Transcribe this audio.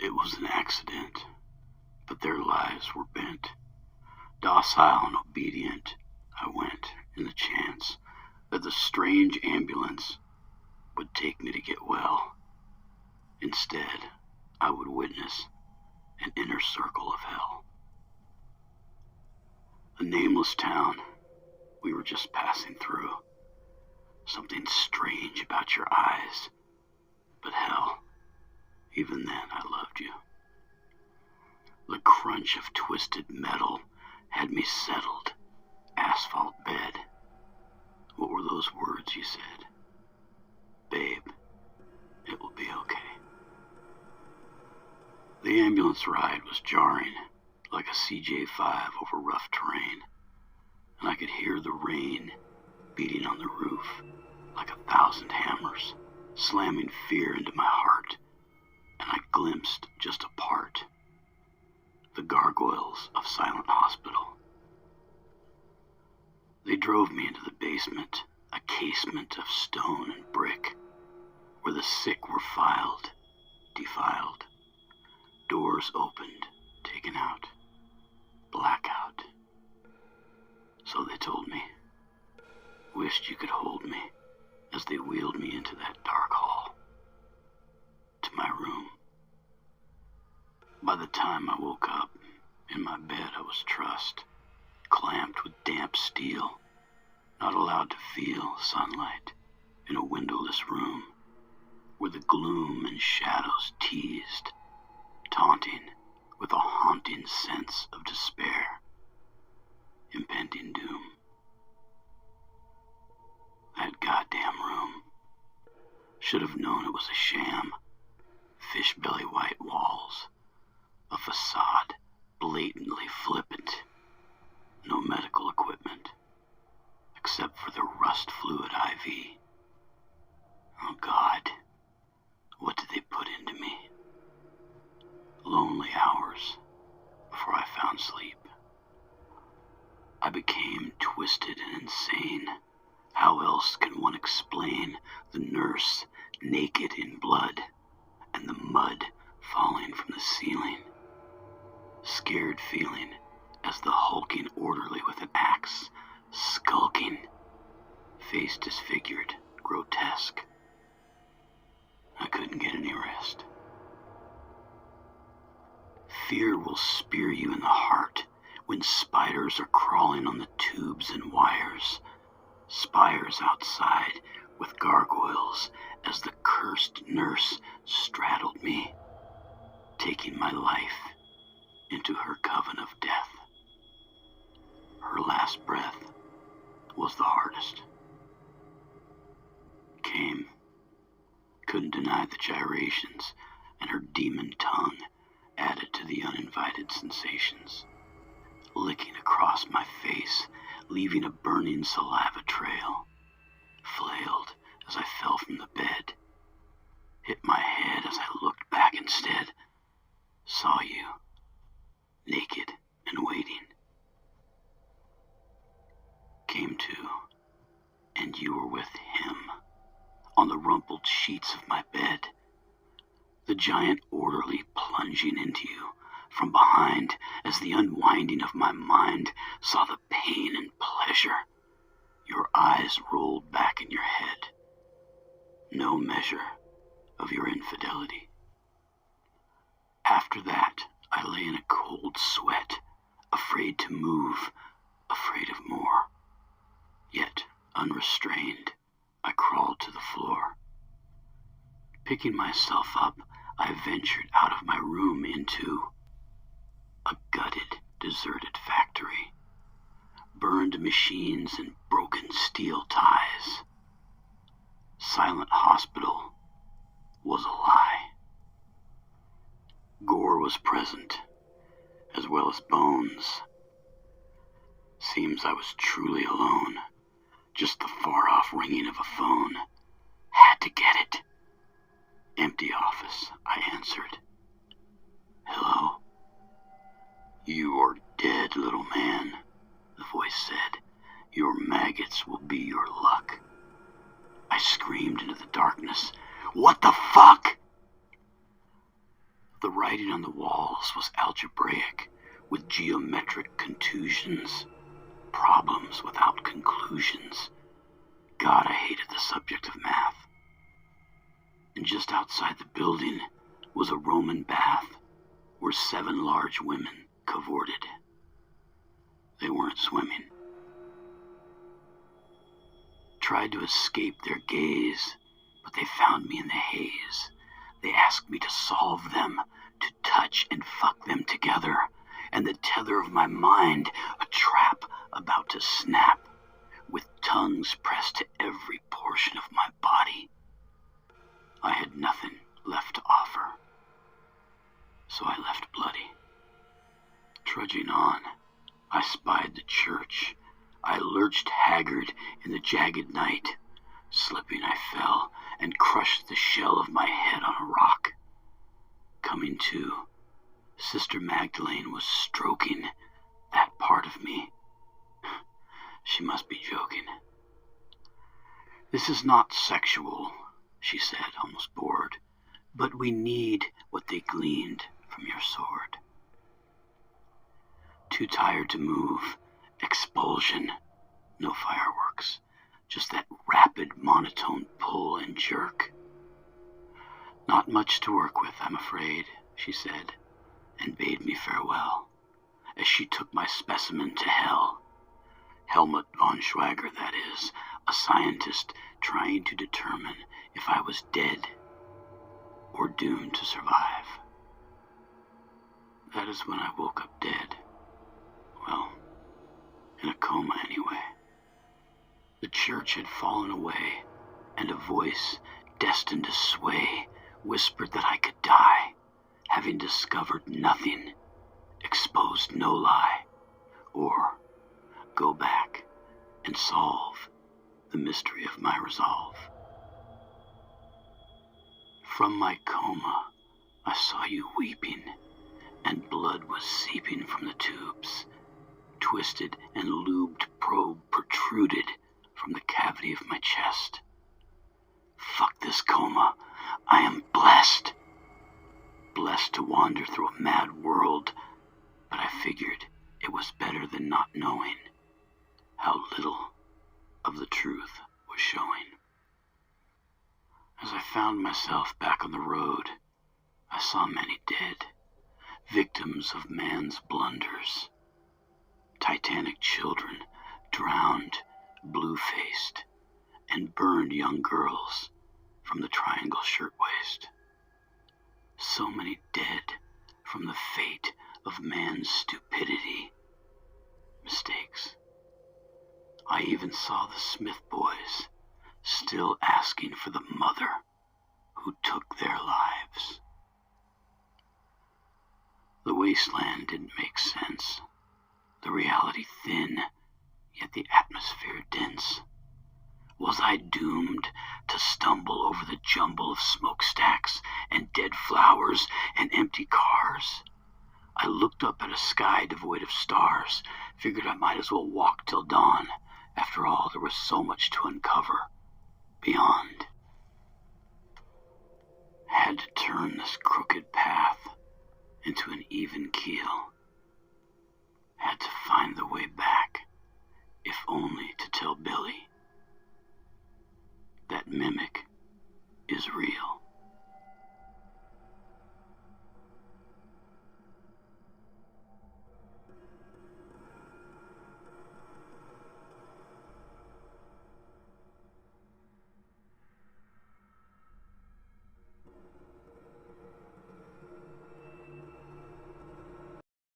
It was an accident, but their lives were bent. Docile and obedient, I went in the chance that the strange ambulance would take me to get well. Instead, I would witness an inner circle of hell. A nameless town we were just passing through. Something strange about your eyes, but hell, even then I loved you. The crunch of twisted metal had me settled. Asphalt bed. What were those words you said? Babe, it will be okay. The ambulance ride was jarring, like a CJ-5 over rough terrain, and I could hear the rain beating on the roof like 1,000 hammers, slamming fear into my heart, and I glimpsed just a part. The gargoyles of Silent Hospital. They drove me into the basement, a casement of stone and brick, where the sick were filed, defiled, doors opened, taken out, blackout. So they told me, wished you could hold me as they wheeled me into that dark hall, to my room. By the time I woke up, in my bed I was trussed, clamped with damp steel, not allowed to feel sunlight in a windowless room where the gloom and shadows teased, taunting with a haunting sense of despair, impending doom. That goddamn room. Should have known it was a sham. Fish belly white walls, a facade blatantly flippant, no medical equipment, except for the rust fluid IV. Oh God, what did they put into me? Lonely hours before I found sleep. I became twisted and insane. How else can one explain the nurse naked in blood and the mud falling from the ceiling? Scared feeling as the hulking orderly with an axe, skulking, face disfigured, grotesque. I couldn't get any rest. Fear will spear you in the heart when spiders are crawling on the tubes and wires, spires outside with gargoyles as the cursed nurse straddled me, taking my life into her coven of death. Her last breath was the hardest. Came, couldn't deny the gyrations, and her demon tongue added to the uninvited sensations, licking across my face, leaving a burning saliva trail. Flailed as I fell from the bed, hit my head as I looked back instead, saw you, naked and waiting. Came to, and you were with him, on the rumpled sheets of my bed, the giant orderly plunging into you from behind as the unwinding of my mind saw the pain and pleasure. Your eyes rolled back in your head. No measure of your infidelity. After that, I lay in a cold sweat, afraid to move, afraid of more. Yet, unrestrained, I crawled to the floor. Picking myself up, I ventured out of my room into a gutted, deserted factory. Burned machines and broken steel ties. Silent Hospital was a lie. Gore was present, as well as bones. Seems I was truly alone. Just the far-off ringing of a phone. Had to get it. Empty office, I answered. Hello? You are dead, little man, the voice said. Your maggots will be your luck. I screamed into the darkness. What the fuck? The right writing on the walls was algebraic, with geometric contusions, problems without conclusions. God, I hated the subject of math. And just outside the building was a Roman bath where 7 large women cavorted. They weren't swimming. Tried to escape their gaze, but they found me in the haze. They asked me to solve them, to touch and fuck them together, and the tether of my mind, a trap about to snap, with tongues pressed to every portion of my body. I had nothing left to offer, so I left bloody. Trudging on, I spied the church. I lurched haggard in the jagged night. Slipping, I fell and crushed the shell of my head on a rock. Coming to, Sister Magdalene was stroking that part of me. She must be joking. "This is not sexual," she said, almost bored, "but we need what they gleaned from your sword." Too tired to move, expulsion, no fireworks, just that rapid monotone pull and jerk. "Not much to work with, I'm afraid," she said, and bade me farewell, as she took my specimen to hell. Helmut von Schwager, that is, a scientist trying to determine if I was dead or doomed to survive. That is when I woke up dead. Well, in a coma anyway. The church had fallen away, and a voice destined to sway whispered that I could die, having discovered nothing, exposed no lie, or go back and solve the mystery of my resolve. From my coma, I saw you weeping, and blood was seeping from the tubes. Twisted and lubed probe protruded from the cavity of my chest. Fuck this coma. I am blessed. Blessed to wander through a mad world, but I figured it was better than not knowing how little of the truth was showing. As I found myself back on the road, I saw many dead, victims of man's blunders. Titanic children, drowned, blue-faced, and burned young girls from the triangle shirtwaist. So many dead from the fate of man's stupidity. Mistakes. I even saw the Smith boys still asking for the mother who took their lives. The wasteland didn't make sense. The reality thin, yet the atmosphere dense. Was I doomed to stumble over the jumble of smokestacks and dead flowers and empty cars? I looked up at a sky devoid of stars, figured I might as well walk till dawn. After all, there was so much to uncover beyond. Had to turn this crooked path into an even keel. Had to find the way back, if only to tell Billy that mimic is real.